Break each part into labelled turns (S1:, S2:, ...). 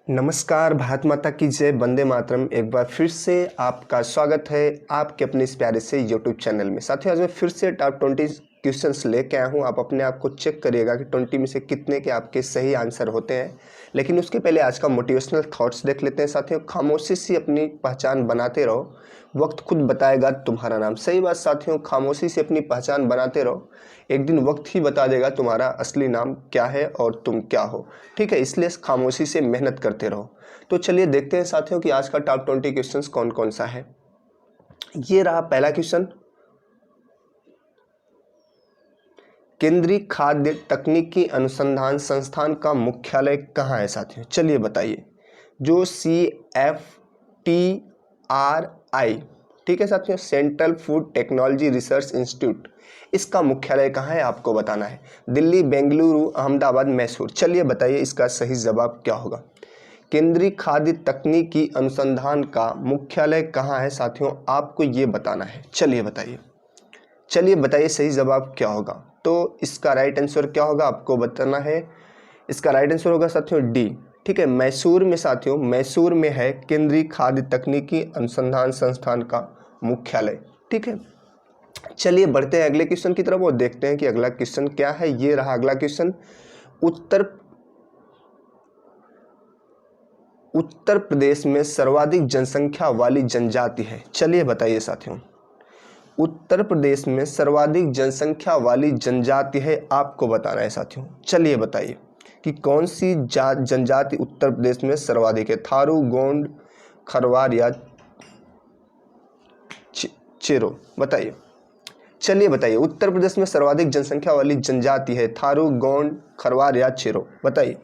S1: नमस्कार, भारत माता की जय, वंदे मातरम। एक बार फिर से आपका स्वागत है आपके अपने इस प्यारे से यूट्यूब चैनल में। साथियों, आज मैं फिर से टॉप 20 क्वेश्चंस लेके आया हूँ। आप अपने आप को चेक करिएगा कि 20 में से कितने के आपके सही आंसर होते हैं। लेकिन उसके पहले आज का मोटिवेशनल थॉट्स देख लेते हैं। साथियों, खामोशी से अपनी पहचान बनाते रहो, वक्त खुद बताएगा तुम्हारा नाम। सही बात साथियों, खामोशी से अपनी पहचान बनाते रहो, एक दिन वक्त ही बता देगा तुम्हारा असली नाम क्या है और तुम क्या हो। ठीक है, इसलिए खामोशी से मेहनत करते रहो। तो चलिए देखते हैं साथियों कि आज का टॉप 20 क्वेश्चन कौन कौन सा है। ये रहा पहला क्वेश्चन। केंद्रीय खाद्य तकनीकी अनुसंधान संस्थान का मुख्यालय कहाँ है साथियों? चलिए बताइए। जो CFTRI, ठीक है साथियों, central food technology research institute, इसका मुख्यालय कहाँ है आपको बताना है। दिल्ली, बेंगलुरु, अहमदाबाद, मैसूर। चलिए बताइए इसका सही जवाब क्या होगा। केंद्रीय खाद्य तकनीकी अनुसंधान का मुख्यालय कहाँ है साथियों, आपको ये बताना है। चलिए बताइए सही जवाब क्या होगा। तो इसका राइट आंसर क्या होगा आपको बताना है। इसका राइट आंसर होगा साथियों डी। ठीक है, मैसूर में साथियों, मैसूर में है केंद्रीय खाद्य तकनीकी अनुसंधान संस्थान का मुख्यालय। ठीक है, चलिए बढ़ते हैं अगले क्वेश्चन की तरफ और देखते हैं कि अगला क्वेश्चन क्या है। ये रहा अगला क्वेश्चन। उत्तर प्रदेश में सर्वाधिक जनसंख्या वाली जनजाति है। चलिए बताइए साथियों, उत्तर प्रदेश में सर्वाधिक जनसंख्या वाली जनजाति है, आपको बताना है साथियों। चलिए बताइए कि कौन सी जनजाति उत्तर प्रदेश में सर्वाधिक है। थारू, गोंड, खरवार या चेरो? बताइए। चलिए बताइए, उत्तर प्रदेश में सर्वाधिक जनसंख्या वाली जनजाति है थारू, गोंड, खरवार या चेरो? बताइए।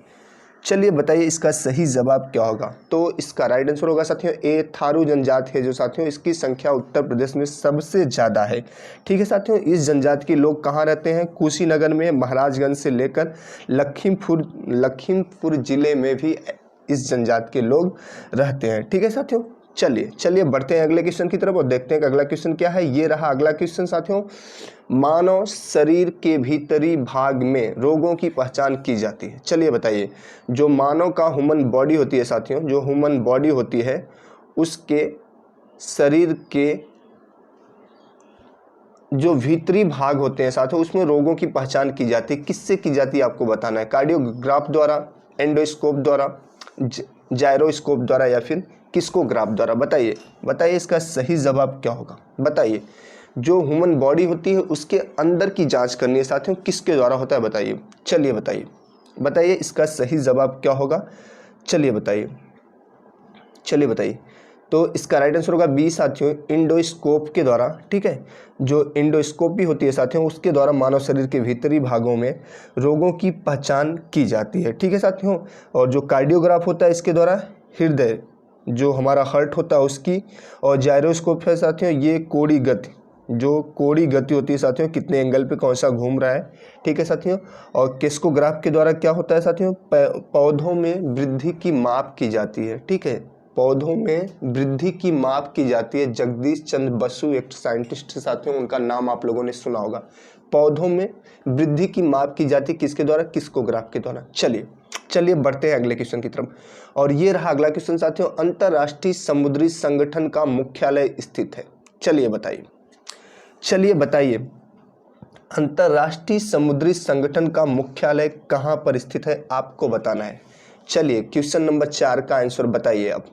S1: चलिए बताइए इसका सही जवाब क्या होगा। तो इसका राइट आंसर होगा साथियों ए, थारू जनजाति है जो साथियों, इसकी संख्या उत्तर प्रदेश में सबसे ज़्यादा है। ठीक है साथियों, इस जनजाति के लोग कहाँ रहते हैं? कुशीनगर में, महाराजगंज से लेकर लखीमपुर जिले में भी इस जनजाति के लोग रहते हैं। ठीक है साथियों, चलिए बढ़ते हैं अगले क्वेश्चन की तरफ और देखते हैं कि अगला क्वेश्चन क्या है। ये रहा अगला क्वेश्चन साथियों। मानव शरीर के भीतरी भाग में रोगों की पहचान की जाती है। चलिए बताइए। जो मानव का ह्यूमन बॉडी होती है साथियों, जो ह्यूमन बॉडी होती है उसके शरीर के जो भीतरी भाग होते हैं साथियों, उसमें रोगों की पहचान की जाती है। किससे की जाती है आपको बताना है। कार्डियोग्राफ द्वारा, एंडोस्कोप द्वारा, जायरोस्कोप द्वारा या फिर किस्कोग्राफ द्वारा? बताइए इसका सही जवाब क्या होगा। बताइए। जो ह्यूमन बॉडी होती है उसके अंदर की जांच करनी है साथियों, किसके द्वारा होता है बताइए। चलिए बताइए इसका सही जवाब क्या होगा। चलिए बताइए। तो इसका राइट आंसर होगा बी साथियों, एंडोस्कोप के द्वारा। ठीक है, जो एंडोस्कोपी होती है साथियों, उसके द्वारा मानव शरीर के भीतरी भागों में रोगों की पहचान की जाती है। ठीक है साथियों, और जो कार्डियोग्राफ होता है इसके द्वारा हृदय, जो हमारा हार्ट होता है उसकी, और जायरोस्कोप है साथियों ये कोड़ी गति, जो कोड़ी गति होती है साथियों, कितने एंगल पे कौन सा घूम रहा है। ठीक है साथियों, और किस्कोग्राफ के द्वारा क्या होता है साथियों, पौधों में वृद्धि की माप की जाती है। ठीक है, पौधों में वृद्धि की माप की जाती है। जगदीश चंद्र बसु एक साइंटिस्ट साथियों, उनका नाम आप लोगों ने सुना होगा। पौधों में वृद्धि की माप की जाती है किसके द्वारा? किस्कोग्राफ के द्वारा। चलिए बढ़ते हैं अगले क्वेश्चन की तरफ और ये रहा अगला क्वेश्चन साथियों। अंतर्राष्ट्रीय समुद्री संगठन का मुख्यालय स्थित है। चलिए बताइए अंतर्राष्ट्रीय समुद्री संगठन का मुख्यालय कहाँ पर स्थित है, आपको बताना है। चलिए क्वेश्चन नंबर 4 का आंसर बताइए अब।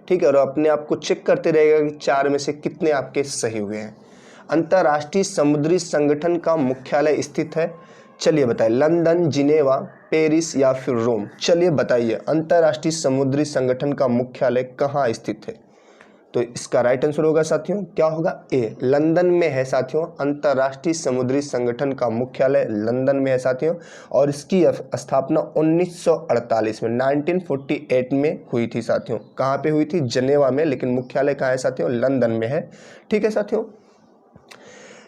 S1: ठीक है, और अपने आप को चेक करते रहेगा कि 4 में से कितने आपके सही हुए हैं। अंतर्राष्ट्रीय समुद्री संगठन का मुख्यालय स्थित है, चलिए बताइए, लंदन, जिनेवा, पेरिस या फिर रोम? चलिए बताइए अंतर्राष्ट्रीय समुद्री संगठन का मुख्यालय कहाँ स्थित है। तो इसका राइट आंसर होगा साथियों क्या होगा? ए, लंदन में है साथियों। अंतर्राष्ट्रीय समुद्री संगठन का मुख्यालय लंदन में है साथियों, और इसकी स्थापना 1948 में 1948 में हुई थी साथियों। कहाँ पे हुई थी? जिनेवा में, लेकिन मुख्यालय कहाँ है साथियों? लंदन में है। ठीक है साथियों,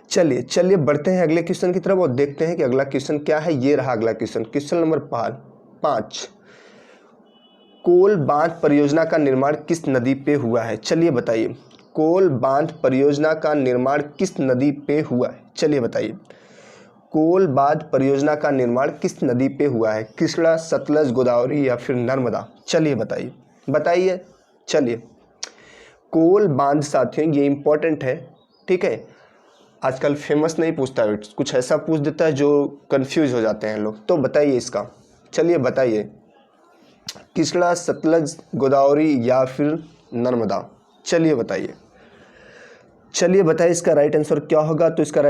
S1: चलिए बढ़ते हैं अगले क्वेश्चन की तरफ और देखते हैं कि अगला क्वेश्चन क्या है। ये रहा अगला क्वेश्चन, क्वेश्चन नंबर 5। कोल बांध परियोजना का निर्माण किस नदी पे हुआ है? चलिए बताइए। कोल बांध परियोजना का निर्माण किस नदी पे हुआ है? चलिए बताइए। कोलबाद परियोजना का निर्माण किस नदी पे हुआ है? कृष्णा, सतलज, गोदावरी या फिर नर्मदा? चलिए बताइए, बताइए। चलिए, कोल बांध साथियों ये इंपॉर्टेंट है, ठीक है। आजकल फेमस नहीं पूछता है, कुछ ऐसा पूछ देता है जो कंफ्यूज हो जाते हैं लोग। तो बताइए इसका, चलिए बताइए, कृष्णा, सतलज, गोदावरी या फिर नर्मदा? चलिए बताइए, चलिए बताइए इसका राइट आंसर क्या होगा। तो इसका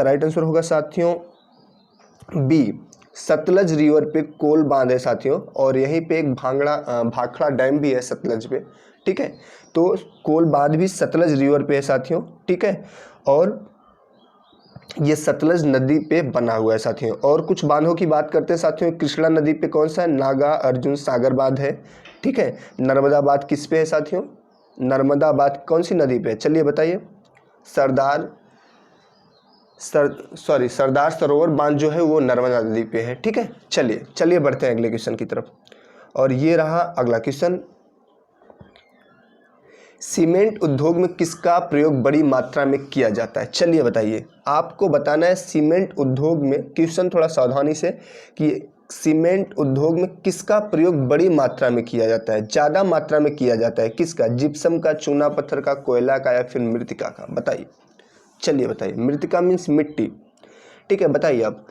S1: राइट आंसर होगा साथियों बी, सतलज रिवर पे कोल बांध है साथियों, और यहीं पे एक भाखड़ा डैम भी है सतलज पे, ठीक है। तो कोल बांध भी सतलज रिवर पे है साथियों, ठीक है, और ये सतलज नदी पे बना हुआ है साथियों। और कुछ बांधों की बात करते हैं साथियों। कृष्णा नदी पे कौन सा है? नागा अर्जुन सागर बांध है, ठीक है। नर्मदा बांध किस पे है साथियों? नर्मदा बांध कौन सी नदी पे है? चलिए बताइए। सरदार सरोवर बांध जो है वो नर्मदा नदी पे है, ठीक है। चलिए बढ़ते हैं अगले क्वेश्चन की तरफ। और ये रहा अगला क्वेश्चन। सीमेंट उद्योग में किसका प्रयोग बड़ी मात्रा में किया जाता है? चलिए बताइए, आपको बताना है सीमेंट उद्योग में, क्वेश्चन थोड़ा सावधानी से, कि सीमेंट उद्योग में किसका प्रयोग बड़ी मात्रा में किया जाता है, ज़्यादा मात्रा में किया जाता है? किसका? जिप्सम का, चूना पत्थर का, कोयला का या फिर मृतिका का? बताइए, चलिए बताइए। मृतिका मीन्स मिट्टी, ठीक है। बताइए आप,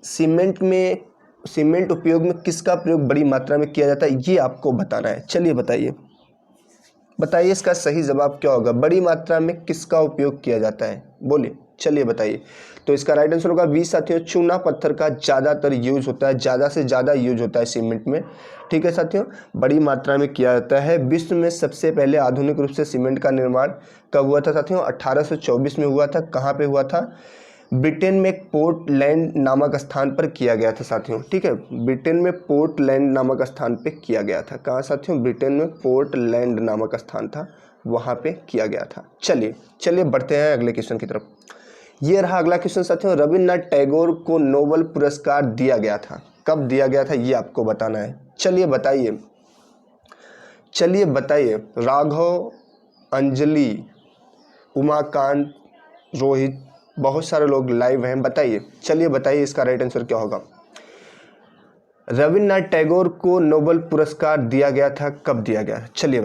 S1: सीमेंट उपयोग में किसका प्रयोग बड़ी मात्रा में किया जाता है, ये आपको बताना है। चलिए बताइए, बताइए इसका सही जवाब क्या होगा। बड़ी मात्रा में किसका उपयोग किया जाता है, बोलिए, चलिए बताइए। तो इसका राइट आंसर होगा 20 साथियों, चूना पत्थर का ज़्यादातर यूज होता है, ज़्यादा से ज़्यादा यूज होता है सीमेंट में, ठीक है साथियों। बड़ी मात्रा में किया जाता है। विश्व में सबसे पहले आधुनिक रूप से सीमेंट का निर्माण कब हुआ था साथियों? 1824 में हुआ था। कहाँ पे हुआ था? ब्रिटेन में एक पोर्टलैंड नामक स्थान पर किया गया था साथियों, ठीक है। ब्रिटेन में पोर्टलैंड नामक स्थान पे किया गया था। कहाँ साथियों? ब्रिटेन में पोर्टलैंड नामक स्थान था, वहाँ पे किया गया था। चलिए बढ़ते हैं अगले क्वेश्चन की तरफ। ये रहा अगला क्वेश्चन साथियों। रविन्द्रनाथ टैगोर को नोबेल पुरस्कार दिया गया था, कब दिया गया था, ये आपको बताना है। चलिए बताइए। राघव, अंजलि, उमाकांत, रोहित, बहुत सारे लोग लाइव हैं, बताइए। चलिए बताइए इसका राइट आंसर क्या होगा। रविन्द्रनाथ टैगोर को नोबेल पुरस्कार दिया गया था, कब दिया गया? चलिए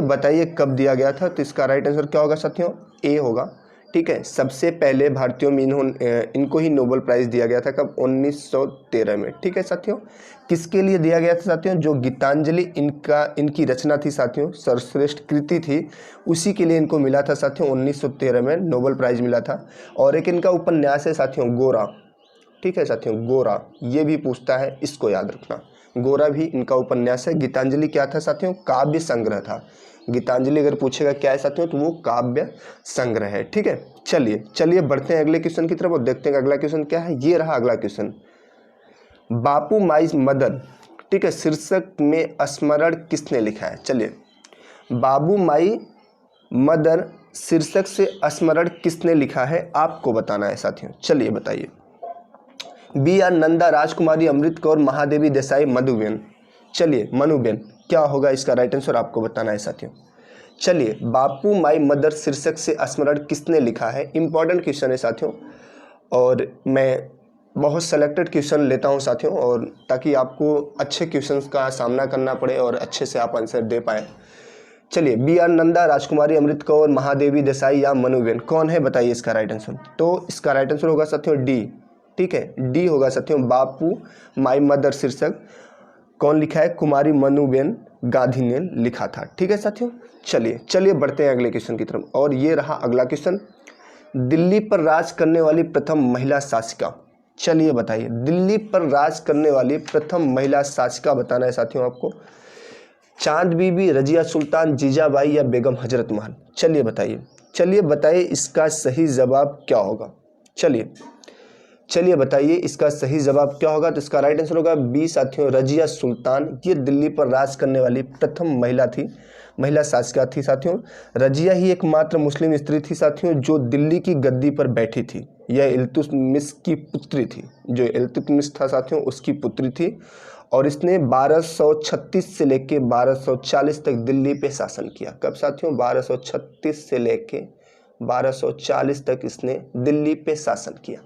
S1: बताइए कब दिया गया था। तो इसका राइट आंसर क्या होगा साथियों? ए होगा, ठीक है। सबसे पहले भारतीयों में इनको ही नोबेल प्राइज़ दिया गया था, कब? 1913 में, ठीक है साथियों। किसके लिए दिया गया था साथियों? जो गीतांजलि इनकी रचना थी साथियों, सर्वश्रेष्ठ कृति थी, उसी के लिए इनको मिला था साथियों, 1913 में नोबेल प्राइज़ मिला था। और एक इनका उपन्यास है साथियों, गोरा, ठीक है साथियों, गोरा, ये भी पूछता है, इसको याद रखना। गोरा भी इनका उपन्यास है। गीतांजलि क्या था साथियों? काव्य संग्रह था। गीतांजलि अगर पूछेगा क्या है साथियों, तो वो काव्य संग्रह है, ठीक है। चलिए बढ़ते हैं अगले क्वेश्चन की तरफ और देखते हैं अगला क्वेश्चन क्या है। ये रहा अगला क्वेश्चन। बापू माई मदर, ठीक है, शीर्षक में स्मरण किसने लिखा है? चलिए, बाबू माई मदर शीर्षक से स्मरण किसने लिखा है, आपको बताना है साथियों। चलिए बताइए। बी आर नंदा, राजकुमारी, अमृत कौर, महादेवी देसाई, मधुबेन? चलिए, मनुबेन क्या होगा इसका राइट आंसर, आपको बताना है साथियों। चलिए, बापू माई मदर शीर्षक से स्मरण किसने लिखा है, इंपॉर्टेंट क्वेश्चन है साथियों, और मैं बहुत सेलेक्टेड क्वेश्चन लेता हूं साथियों, और ताकि आपको अच्छे क्वेश्चंस का सामना करना पड़े और अच्छे से आप आंसर दे पाए। चलिए, बी आर नंदा, राजकुमारी, अमृत कौर, महादेवी देसाई या मनुबेन, कौन है, बताइए इसका राइट आंसर। तो इसका राइट आंसर होगा साथियों डी, ठीक है, डी होगा साथियों। बापू माई मदर शीर्षक कौन लिखा है? कुमारी मनुबेन गांधी ने लिखा था, ठीक है साथियों। चलिए बढ़ते हैं अगले क्वेश्चन की तरफ। और ये रहा अगला क्वेश्चन। दिल्ली पर राज करने वाली प्रथम महिला शासिका? चलिए बताइए, दिल्ली पर राज करने वाली प्रथम महिला शासिका बताना है साथियों आपको। चांद बीबी, रजिया सुल्तान, जीजाबाई या बेगम हजरत महल? चलिए बताइए इसका सही जवाब क्या होगा। चलिए बताइए इसका सही जवाब क्या होगा। तो इसका राइट आंसर होगा बी साथियों, रजिया सुल्तान। ये दिल्ली पर राज करने वाली प्रथम महिला शासिका थी साथियों। रजिया ही एकमात्र मुस्लिम स्त्री थी साथियों जो दिल्ली की गद्दी पर बैठी थी। यह इल्तुतमिश की पुत्री थी, जो इल्तुतमिश था साथियों उसकी पुत्री थी, और इसने 1236 से लेके 1240 तक दिल्ली पे शासन किया। कब साथियों? 1236 से लेके 1240 तक इसने दिल्ली पे शासन किया।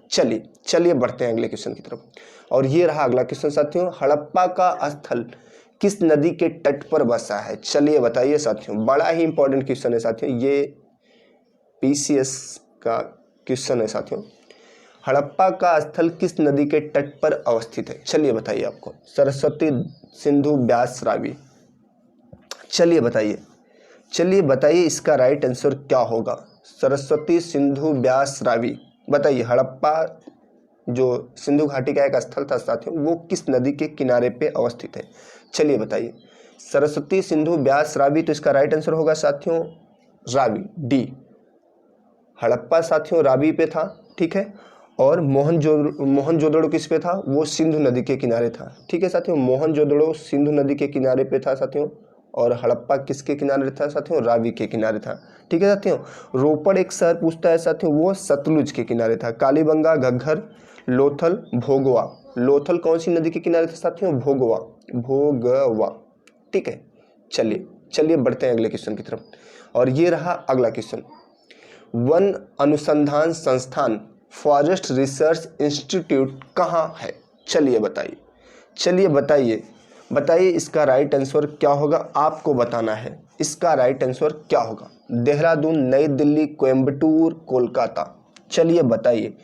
S1: चलिए बढ़ते हैं अगले क्वेश्चन की तरफ। और ये रहा अगला क्वेश्चन साथियों, हड़प्पा का स्थल किस नदी के तट पर बसा है? चलिए बताइए साथियों, बड़ा ही इंपॉर्टेंट क्वेश्चन है साथियों, ये पीसीएस का क्वेश्चन है साथियों। हड़प्पा का स्थल किस नदी के तट पर अवस्थित है? चलिए बताइए आपको। सरस्वती, सिंधु, ब्यास, रावी। चलिए बताइए इसका राइट आंसर क्या होगा? सरस्वती, सिंधु, ब्यास, रावी। बताइए हड़प्पा जो सिंधु घाटी का एक स्थल था साथियों, वो किस नदी के किनारे पे अवस्थित है? चलिए बताइए। सरस्वती, सिंधु, ब्यास, रावी, तो इसका राइट आंसर होगा साथियों रावी, डी। हड़प्पा साथियों रावी पे था, ठीक है। और मोहनजोदड़ो किस पे था? वो सिंधु नदी के किनारे था, ठीक है साथियों। मोहनजोदड़ो सिंधु नदी के किनारे पे था साथियों, और हड़प्पा किसके किनारे था साथियों? रावी के किनारे था, ठीक है साथियों। रोपड़ एक शहर पूछता है साथियों, वो सतलुज के किनारे था। कालीबंगा, घग्घर, लोथल, भोगवा। लोथल कौन सी नदी के किनारे था साथियों? भोगवा, ठीक है। चलिए बढ़ते हैं अगले क्वेश्चन की तरफ। और ये रहा अगला क्वेश्चन, वन अनुसंधान संस्थान फॉरेस्ट रिसर्च इंस्टीट्यूट कहाँ है? चलिए बताइए इसका राइट आंसर क्या होगा? आपको बताना है इसका राइट आंसर क्या होगा। देहरादून, नई दिल्ली, कोयम्बटूर, कोलकाता। चलिए बताइए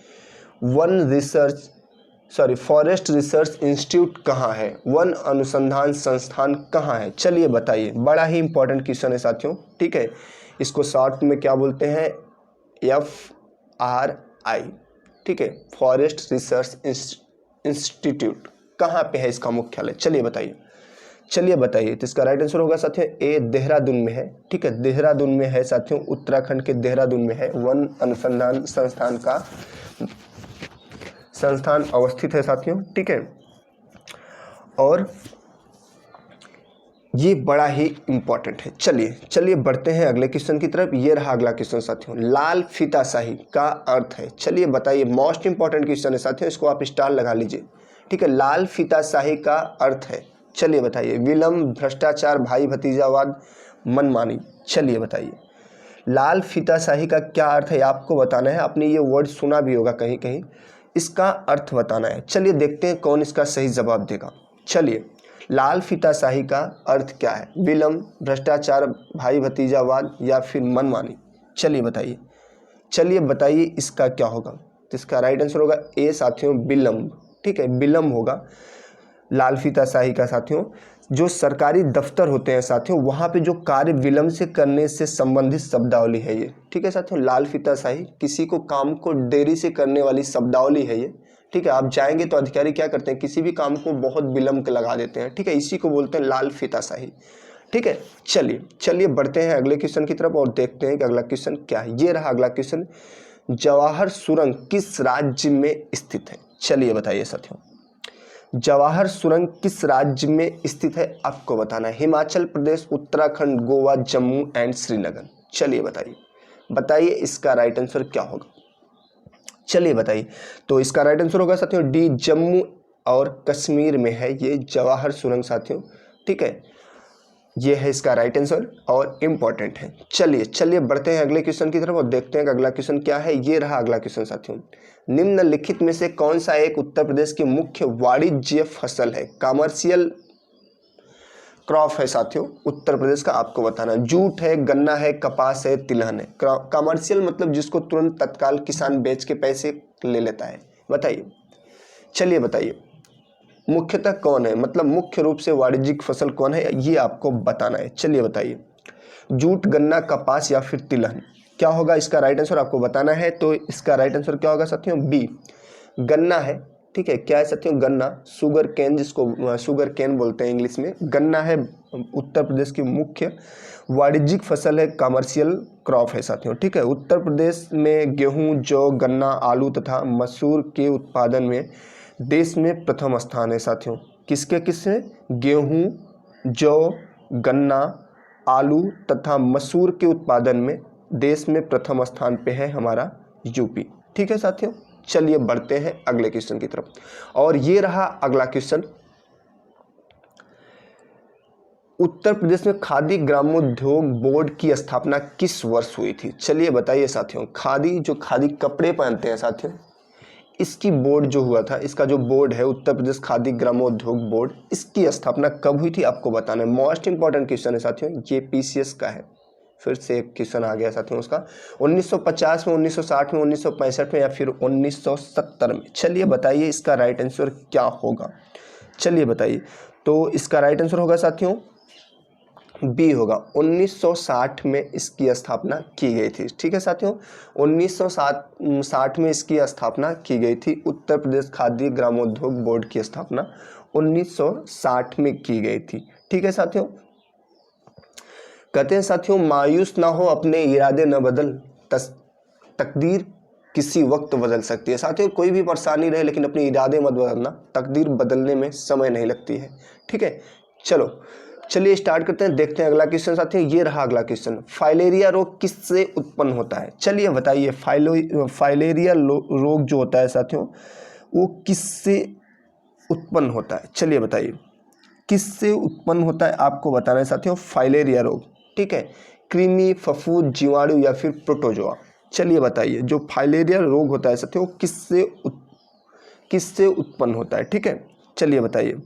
S1: फॉरेस्ट रिसर्च इंस्टीट्यूट कहाँ है? वन अनुसंधान संस्थान कहाँ है? चलिए बताइए। बड़ा ही इंपॉर्टेंट क्वेश्चन है साथियों, ठीक है। इसको शॉर्ट में क्या बोलते हैं? FRI, ठीक है। फॉरेस्ट रिसर्च इंस्टीट्यूट कहाँ पे है इसका मुख्यालय? चलिए बताइए। तो इसका राइट आंसर होगा साथियों ए, देहरादून में है, ठीक है। देहरादून में है साथियों, उत्तराखंड के देहरादून में है वन अनुसंधान संस्थान अवस्थित है साथियों, ठीक है। और ये बड़ा ही इंपॉर्टेंट है। चलिए बढ़ते हैं अगले क्वेश्चन की तरफ। ये रहा अगला क्वेश्चन साथियों, लाल फीताशाही का अर्थ है? चलिए बताइए। मोस्ट इंपॉर्टेंट क्वेश्चन है साथियों, इसको आप स्टार लगा लीजिए, ठीक है। लाल फीताशाही का अर्थ है, चलिए बताइए। विलंब, भ्रष्टाचार, भाई भतीजावाद, मनमानी। चलिए बताइए लाल फीताशाही का क्या अर्थ है, आपको बताना है। आपने ये वर्ड सुना भी होगा कहीं कहीं, इसका अर्थ बताना है। चलिए देखते हैं कौन इसका सही जवाब देगा। चलिए, लाल फीताशाही का अर्थ क्या है? विलंब, भ्रष्टाचार, भाई भतीजावाद या फिर मनमानी? चलिए बताइए इसका क्या होगा। तो इसका राइट आंसर होगा ए साथियों, विलंब, ठीक है। विलंब होगा लाल फीताशाही का साथियों। जो सरकारी दफ्तर होते हैं साथियों, वहाँ पे जो कार्य विलंब से करने से संबंधित शब्दावली है ये, ठीक है साथियों। लाल फीताशाही किसी को काम को देरी से करने वाली शब्दावली है ये, ठीक है। आप जाएंगे तो अधिकारी क्या करते हैं? किसी भी काम को बहुत विलंब लगा देते हैं, ठीक है। इसी को बोलते हैं लाल फीताशाही, ठीक है। चलिए बढ़ते हैं अगले क्वेश्चन की तरफ और देखते हैं कि अगला क्वेश्चन क्या है। ये रहा अगला क्वेश्चन, जवाहर सुरंग किस राज्य में स्थित है? चलिए बताइए साथियों, जवाहर सुरंग किस राज्य में स्थित है? आपको बताना है। हिमाचल प्रदेश, उत्तराखंड, गोवा, जम्मू एंड श्रीनगर। चलिए बताइए इसका राइट आंसर क्या होगा? चलिए बताइए। तो इसका राइट आंसर होगा साथियों डी, जम्मू और कश्मीर में है ये जवाहर सुरंग साथियों, ठीक है। ये है इसका राइट आंसर और इम्पॉर्टेंट है। चलिए बढ़ते हैं अगले क्वेश्चन की तरफ और देखते हैं कि अगला क्वेश्चन क्या है। ये रहा अगला क्वेश्चन साथियों, निम्नलिखित में से कौन सा एक उत्तर प्रदेश की मुख्य वाणिज्य फसल है? कमर्शियल क्रॉप है साथियों उत्तर प्रदेश का, आपको बताना। जूट है, गन्ना है, कपास है, तिलहन है। कमर्शियल मतलब जिसको तुरंत तत्काल किसान बेच के पैसे ले लेता है। बताइए, चलिए बताइए मुख्यतः कौन है, मतलब मुख्य रूप से वाणिज्यिक फसल कौन है, ये आपको बताना है। चलिए बताइए, जूट, गन्ना, कपास या फिर तिलहन? क्या होगा इसका राइट आंसर, आपको बताना है। तो इसका राइट आंसर क्या होगा साथियों? बी, गन्ना है, ठीक है। क्या है साथियों? गन्ना, शुगर केन, जिसको शुगर केन बोलते हैं इंग्लिश में। गन्ना है उत्तर प्रदेश की मुख्य वाणिज्यिक फसल है, कमर्शियल क्रॉप है साथियों, ठीक है। उत्तर प्रदेश में गेहूं, जौ, गन्ना, आलू तथा मसूर के उत्पादन में देश में प्रथम स्थान है साथियों। किसके? गेहूं, जौ, गन्ना, आलू तथा मसूर के उत्पादन में देश में प्रथम स्थान पे है हमारा यूपी, ठीक है साथियों। चलिए बढ़ते हैं अगले क्वेश्चन की तरफ और ये रहा अगला क्वेश्चन, उत्तर प्रदेश में खादी ग्रामोद्योग बोर्ड की स्थापना किस वर्ष हुई थी? चलिए बताइए साथियों। खादी, जो खादी कपड़े पहनते हैं साथियों, इसकी बोर्ड जो हुआ था, इसका जो बोर्ड है उत्तर प्रदेश खादी ग्रामोद्योग बोर्ड, इसकी स्थापना कब हुई थी आपको बताना है। मोस्ट इंपॉर्टेंट क्वेश्चन है साथियों, ये पीसीएस का है। फिर से एक क्वेश्चन आ गया साथियों उसका, 1950 में, 1960 में, 1965 में या फिर 1970 में। चलिए बताइए इसका राइट आंसर क्या होगा, चलिए बताइए। तो इसका राइट आंसर होगा साथियों बी होगा, 1960 में इसकी स्थापना की गई थी। ठीक है साथियों, 1960 में इसकी स्थापना की गई थी। उत्तर प्रदेश खादी ग्रामोद्योग बोर्ड की स्थापना 1960 में की गई थी। ठीक है साथियों। कहते हैं साथियों, मायूस ना हो, अपने इरादे न बदल, तकदीर किसी वक्त बदल सकती है। साथियों कोई भी परेशानी रहे लेकिन अपने इरादे मत बदलना, तकदीर बदलने में समय नहीं लगती है। ठीक है, चलो चलिए स्टार्ट करते हैं, देखते हैं अगला क्वेश्चन साथियों। ये रहा अगला क्वेश्चन, फाइलेरिया रोग किससे उत्पन्न होता है? चलिए बताइए, फाइलेरिया रोग जो होता है साथियों, वो किससे उत्पन्न होता है? चलिए बताइए किससे उत्पन्न होता है, आपको बताना है साथियों। फाइलेरिया रोग, ठीक है, कृमि, फफूंद, जीवाणु या फिर प्रोटोजोआ। चलिए बताइए, जो फाइलेरिया रोग होता है साथियों, किससे उत्पन्न होता है? ठीक है, चलिए बताइए,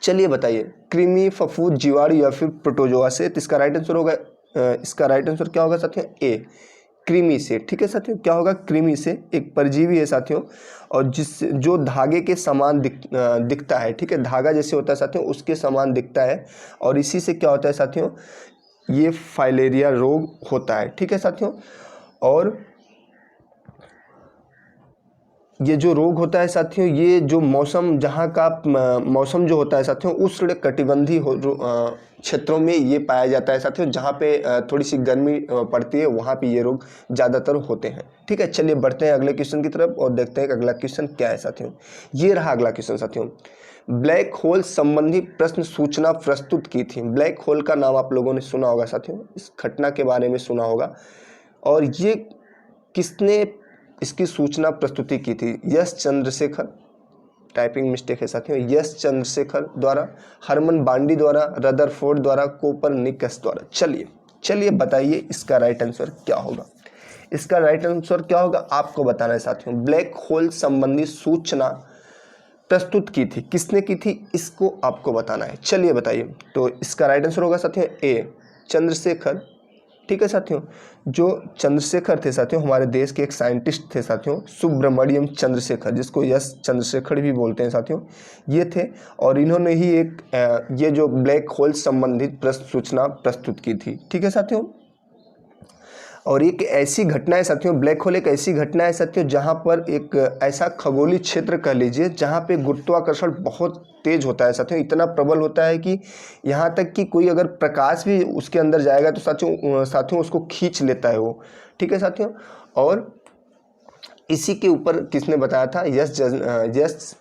S1: चलिए बताइए, कृमि, फफूंद, जीवाणु या फिर प्रोटोजोआ से। तो इसका राइट आंसर होगा, इसका राइट आंसर क्या होगा साथियों? ए, कृमि से। ठीक है साथियों, क्या होगा? कृमि से। एक परजीवी है साथियों, और जो धागे के समान दिखता है। ठीक है, धागा जैसे होता है साथियों, उसके समान दिखता है, और इसी से क्या होता है साथियों, ये फाइलेरिया रोग होता है। ठीक है साथियों, और ये जो रोग होता है साथियों, ये जो मौसम, जहाँ का मौसम जो होता है साथियों, उष्ण कटिबंधीय क्षेत्रों में ये पाया जाता है साथियों। जहाँ पे थोड़ी सी गर्मी पड़ती है, वहाँ पे ये रोग ज़्यादातर होते हैं। ठीक है, चलिए बढ़ते हैं अगले क्वेश्चन की तरफ और देखते हैं कि अगला क्वेश्चन क्या है साथियों। ये रहा अगला क्वेश्चन साथियों, ब्लैक होल संबंधी प्रश्न सूचना प्रस्तुत की थी। ब्लैक होल का नाम आप लोगों ने सुना होगा साथियों, इस घटना के बारे में सुना होगा, और ये किसने इसकी सूचना प्रस्तुति की थी? यस चंद्रशेखर, टाइपिंग मिस्टेक है साथियों, यस चंद्रशेखर द्वारा, हरमन बांडी द्वारा, रदरफोर्ड द्वारा, कोपरनिकस द्वारा। चलिए बताइए इसका राइट आंसर क्या होगा। इसका राइट आंसर क्या होगा आपको बताना है साथियों। ब्लैक होल संबंधी सूचना प्रस्तुत की थी, किसने की थी, इसको आपको बताना है। चलिए बताइए, तो इसका राइट आंसर होगा साथियों ए, चंद्रशेखर। ठीक है साथियों, जो चंद्रशेखर थे साथियों, हमारे देश के एक साइंटिस्ट थे साथियों, सुब्रमण्यम चंद्रशेखर, जिसको यस चंद्रशेखर भी बोलते हैं साथियों, ये थे। और इन्होंने ही ये जो ब्लैक होल संबंधित प्रश्न सूचना प्रस्तुत की थी। ठीक है साथियों, और एक ऐसी घटना है साथियों, ब्लैक होल एक ऐसी घटना है साथियों, जहाँ पर एक ऐसा खगोलीय क्षेत्र कह लीजिए, जहाँ पे गुरुत्वाकर्षण बहुत तेज होता है साथियों, इतना प्रबल होता है कि यहाँ तक कि कोई अगर प्रकाश भी उसके अंदर जाएगा तो साथियों उसको खींच लेता है वो। ठीक है साथियों, और इसी के ऊपर किसने बताया था? यस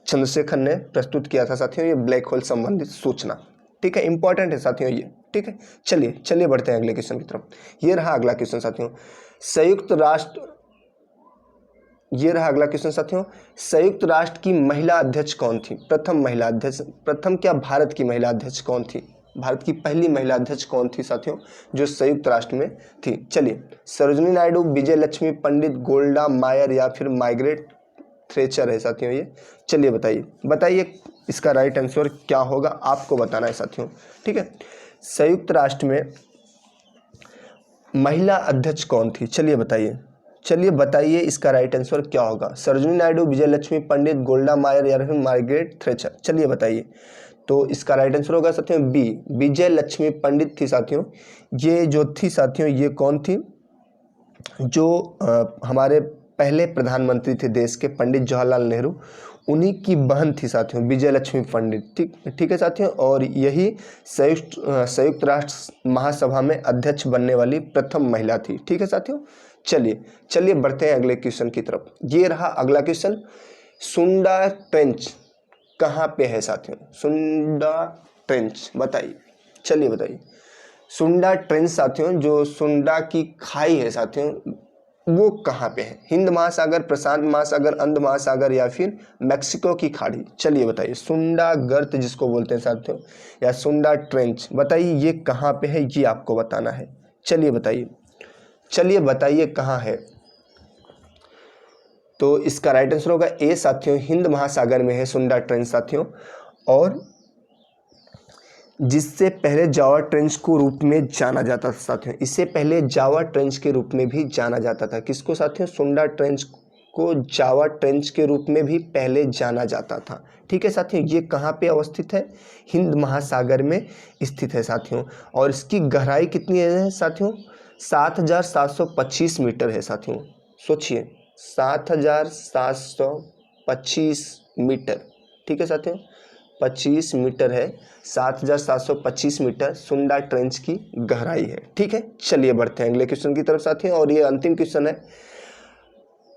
S1: चंद्रशेखर ने प्रस्तुत किया था साथियों, ये ब्लैक होल संबंधित सूचना। ठीक है, इंपॉर्टेंट है साथियों ये। ठीक है, चलिए बढ़ते हैं अगले क्वेश्चन की तरफ। ये रहा अगला क्वेश्चन साथियों, संयुक्त राष्ट्र, ये रहा अगला क्वेश्चन साथियों, संयुक्त राष्ट्र की महिला अध्यक्ष कौन थी? प्रथम महिला अध्यक्ष, प्रथम क्या, भारत की महिला अध्यक्ष कौन थी? भारत की पहली महिला अध्यक्ष कौन थी साथियों, जो संयुक्त राष्ट्र में थी? चलिए, सरोजिनी नायडू, विजय लक्ष्मी पंडित, गोल्डा मायर या फिर मार्गरेट थ्रेचर है साथियों ये। चलिए बताइए इसका राइट आंसर क्या होगा, आपको बताना है साथियों। ठीक है, संयुक्त राष्ट्र में महिला अध्यक्ष कौन थी? चलिए बताइए इसका राइट आंसर क्या होगा। सरोजिनी नायडू, विजय लक्ष्मी पंडित, गोल्डा मायर या फिर मार्गरेट थ्रेचर। चलिए बताइए, तो इसका राइट आंसर होगा साथियों बी, विजय लक्ष्मी पंडित थी साथियों। ये जो थी साथियों, ये कौन थी? जो हमारे पहले प्रधानमंत्री थे देश के, पंडित जवाहरलाल नेहरू, उन्हीं की बहन थी साथियों विजय लक्ष्मी पंडित। ठीक है साथियों, और यही संयुक्त राष्ट्र महासभा में अध्यक्ष बनने वाली प्रथम महिला थी। ठीक है साथियों, चलिए बढ़ते हैं अगले क्वेश्चन की तरफ। ये रहा अगला क्वेश्चन, सुंडा ट्रेंच कहाँ पे है साथियों? सुंडा ट्रेंच बताइए, बताइए। सुंडा ट्रेंच साथियों, जो सुंडा की खाई है साथियों, वो कहाँ पे है? हिंद महासागर, प्रशांत महासागर, अंध महासागर या फिर मैक्सिको की खाड़ी? चलिए बताइए। सुंडा गर्त जिसको बोलते हैं साथियों, या सुंडा ट्रेंच, बताइए ये कहाँ पे है, ये आपको बताना है। चलिए बताइए, चलिए बताइए कहाँ है। तो इसका राइट आंसर होगा ए साथियों, हिंद महासागर में है सुंडा ट्रेंच साथियों। और जिससे पहले जावा ट्रेंच को रूप में जाना जाता था साथियों, इससे पहले जावा ट्रेंच के रूप में भी जाना जाता था। किसको साथियों? सुंडा ट्रेंच को जावा ट्रेंच के रूप में भी पहले जाना जाता था। ठीक है साथियों, ये कहाँ पे अवस्थित है? हिंद महासागर में स्थित है साथियों। और इसकी गहराई कितनी है साथियों? 7,725 मीटर है साथियों। सोचिए, 7,725 मीटर। ठीक है साथियों, 25 मीटर है, 7,725 मीटर सुंडा ट्रेंच की गहराई है। ठीक है, चलिए बढ़ते हैं अगले क्वेश्चन की तरफ साथियों, और ये अंतिम क्वेश्चन है।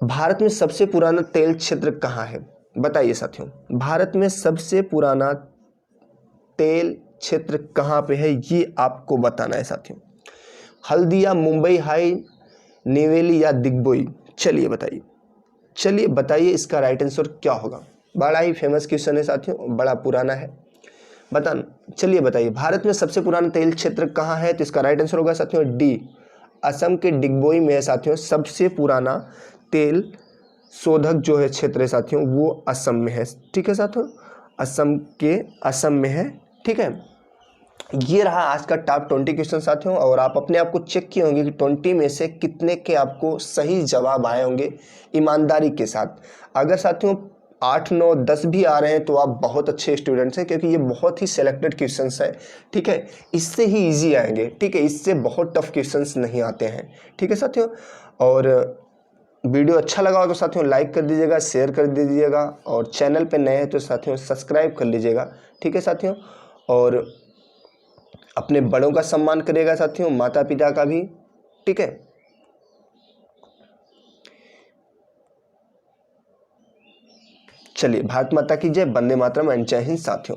S1: भारत में सबसे पुराना तेल क्षेत्र कहाँ है? बताइए साथियों, भारत में सबसे पुराना तेल क्षेत्र कहाँ पे है, ये आपको बताना है साथियों। हल्दिया, मुंबई हाई, नेवेली या दिग्बोई? चलिए बताइए, चलिए बताइए इसका राइट आंसर क्या होगा। बड़ा ही फेमस क्वेश्चन है साथियों, बड़ा पुराना है, बताना। चलिए बताइए, भारत में सबसे पुराना तेल क्षेत्र कहाँ है? तो इसका राइट आंसर होगा साथियों डी, असम के डिगबोई में है साथियों। सबसे पुराना तेल शोधक जो है क्षेत्र है साथियों, वो असम में है। ठीक है साथियों, असम में है। ठीक है, ये रहा आज का टॉप 20 क्वेश्चन साथियों। और आप अपने आप को चेक किए होंगे कि 20 में से कितने के आपको सही जवाब आए होंगे ईमानदारी के साथ। अगर साथियों 8, 9, 10 भी आ रहे हैं तो आप बहुत अच्छे स्टूडेंट्स हैं, क्योंकि ये बहुत ही सिलेक्टेड क्वेश्चंस है। ठीक है, इससे ही इजी आएंगे। ठीक है, इससे बहुत टफ क्वेश्चंस नहीं आते हैं। ठीक है साथियों, और वीडियो अच्छा लगा हो तो साथियों लाइक कर दीजिएगा, शेयर कर दीजिएगा, और चैनल पे नए हैं तो साथियों सब्सक्राइब कर लीजिएगा। ठीक है साथियों, और अपने बड़ों का सम्मान करिएगा साथियों, माता पिता का भी। ठीक है, चलिए, भारत माता की जय, वंदे मातरम एंड जय हिंद साथियों।